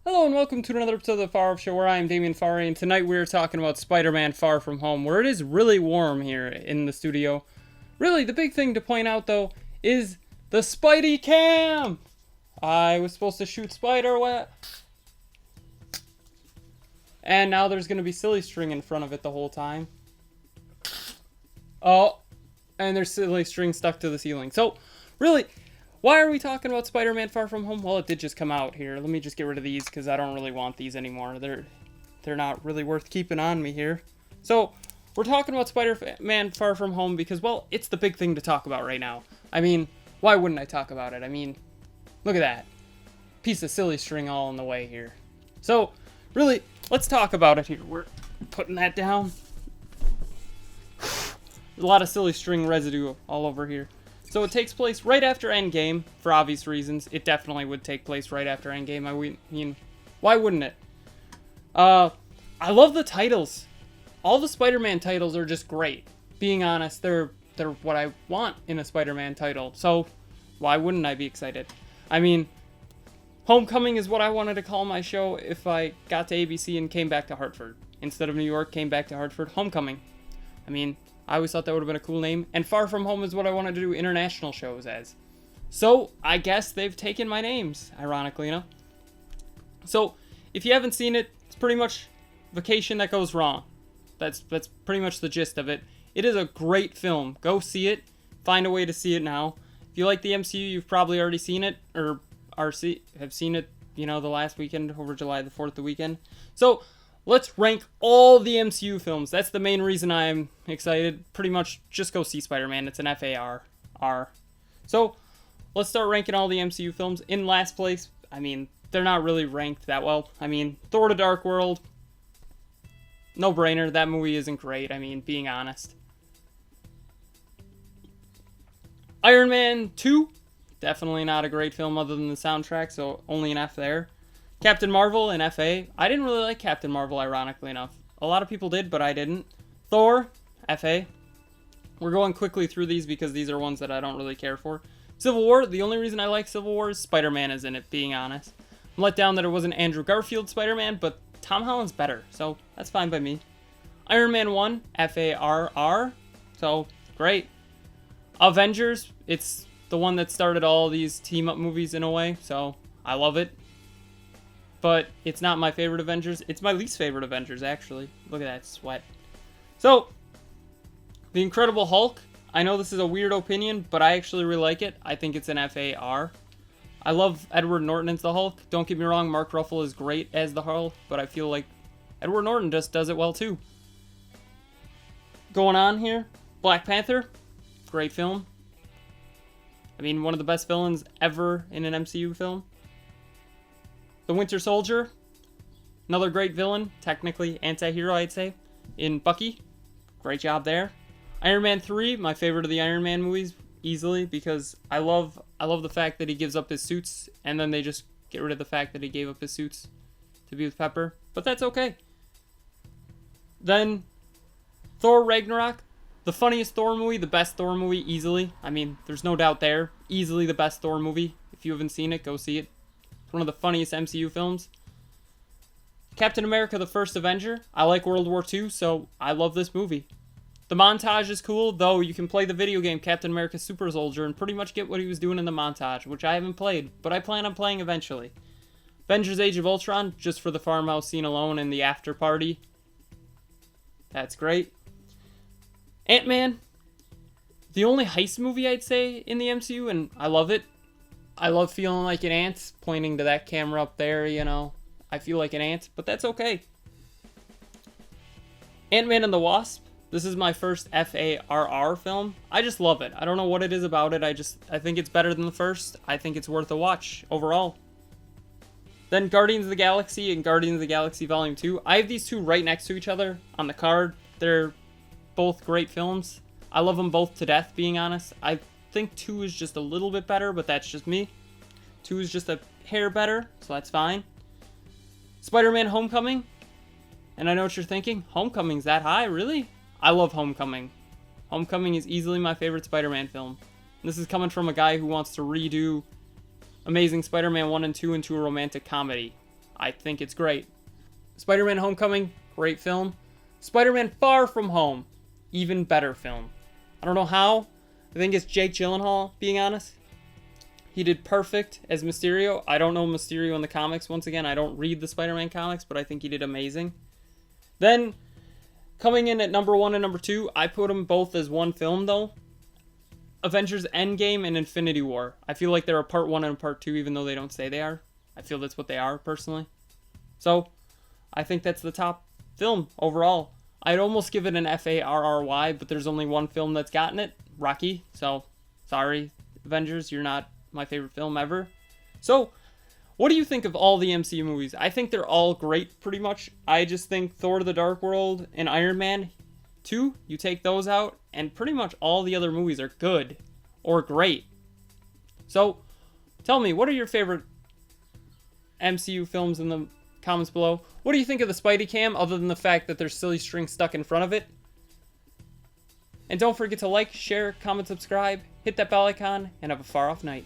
Hello and welcome to another episode of the Farr Show, where I am Damien Farr, and tonight we're talking about Spider-Man Far From Home, where it is really warm here in the studio. Really, the big thing to point out, though, is the Spidey Cam! I was supposed to shoot Spider-Web, and now there's going to be silly string in front of it the whole time. Oh, and there's silly string stuck to the ceiling. So, really, why are we talking about Spider-Man Far From Home? Well, it did just come out here. Let me just get rid of these because I don't really want these anymore. They're not really worth keeping on me here. So, we're talking about Spider-Man Far From Home because, well, it's the big thing to talk about right now. I mean, why wouldn't I talk about it? I mean, look at that. Piece of silly string all in the way here. So, really, let's talk about it here. We're putting that down. There's a lot of silly string residue all over here. So it takes place right after Endgame, for obvious reasons. It definitely would take place right after Endgame. I mean, why wouldn't it? I love the titles. All the Spider-Man titles are just great. Being honest, they're what I want in a Spider-Man title. So why wouldn't I be excited? I mean, Homecoming is what I wanted to call my show if I got to ABC and came back to Hartford. Instead of New York, came back to Hartford. Homecoming. I mean, I always thought that would have been a cool name. And Far From Home is what I wanted to do international shows as. So, I guess they've taken my names, ironically enough. So, if you haven't seen it, it's pretty much Vacation That Goes Wrong. That's pretty much the gist of it. It is a great film. Go see it. Find a way to see it now. If you like the MCU, you've probably already seen it, or have seen it, the last weekend, over July the 4th, the weekend. So, let's rank all the MCU films. That's the main reason I'm excited. Pretty much just go see Spider-Man. It's an Farr. So, let's start ranking all the MCU films. In last place, I mean, they're not really ranked that well. I mean, Thor: The Dark World, no brainer. That movie isn't great, I mean, being honest. Iron Man 2, definitely not a great film other than the soundtrack, so only an F there. Captain Marvel, an FA. I didn't really like Captain Marvel, ironically enough. A lot of people did, but I didn't. Thor, FA. We're going quickly through these because these are ones that I don't really care for. Civil War, the only reason I like Civil War is Spider-Man is in it, being honest. I'm let down that it wasn't Andrew Garfield Spider-Man, but Tom Holland's better, so that's fine by me. Iron Man 1, FARR, so great. Avengers, it's the one that started all these team-up movies in a way, so I love it. But it's not my favorite Avengers. It's my least favorite Avengers, actually. Look at that sweat. So, The Incredible Hulk. I know this is a weird opinion, but I actually really like it. I think it's an FAR. I love Edward Norton as the Hulk. Don't get me wrong, Mark Ruffalo is great as the Hulk, but I feel like Edward Norton just does it well, too. Going on here, Black Panther. Great film. I mean, one of the best villains ever in an MCU film. The Winter Soldier, another great villain, technically anti-hero, I'd say, in Bucky. Great job there. Iron Man 3, my favorite of the Iron Man movies, easily, because I love the fact that he gives up his suits, and then they just get rid of the fact that he gave up his suits to be with Pepper. But that's okay. Then, Thor Ragnarok, the funniest Thor movie, the best Thor movie, easily. I mean, there's no doubt there. Easily the best Thor movie. If you haven't seen it, go see it. One of the funniest MCU films. Captain America: The First Avenger. I like World War II, so I love this movie. The montage is cool, though you can play the video game Captain America Super Soldier and pretty much get what he was doing in the montage, which I haven't played, but I plan on playing eventually. Avengers: Age of Ultron, just for the farmhouse scene alone and the after party. That's great. Ant-Man. The only heist movie I'd say in the MCU, and I love it. I love feeling like an ant, pointing to that camera up there, I feel like an ant, but that's okay. Ant-Man and the Wasp. This is my first FARR film. I just love it. I don't know what it is about it. I think it's better than the first. I think it's worth a watch overall. Then Guardians of the Galaxy and Guardians of the Galaxy Volume 2. I have these two right next to each other on the card. They're both great films. I love them both to death, being honest. I think 2 is just a little bit better, but that's just me. 2 is just a hair better, so that's fine. Spider-Man Homecoming. And I know what you're thinking. Homecoming's that high, really? I love Homecoming. Homecoming is easily my favorite Spider-Man film. And this is coming from a guy who wants to redo Amazing Spider-Man 1 and 2 into a romantic comedy. I think it's great. Spider-Man Homecoming, great film. Spider-Man Far From Home, even better film. I don't know how. I think it's Jake Gyllenhaal, being honest. He did perfect as Mysterio. I don't know Mysterio in the comics. Once again, I don't read the Spider-Man comics, but I think he did amazing. Then, coming in at number 1 and number 2, I put them both as one film, though. Avengers Endgame and Infinity War. I feel like they're a part 1 and a part 2, even though they don't say they are. I feel that's what they are, personally. So, I think that's the top film overall. I'd almost give it an Farry, but there's only one film that's gotten it, Rocky. So, sorry, Avengers, you're not my favorite film ever. So, what do you think of all the MCU movies? I think they're all great, pretty much. I just think Thor: The Dark World and Iron Man 2, you take those out, and pretty much all the other movies are good or great. So, tell me, what are your favorite MCU films in the comments below? What do you think of the Spidey cam, other than the fact that there's silly string stuck in front of it? And don't forget to like, share, comment, subscribe, hit that bell icon, and have a far off night.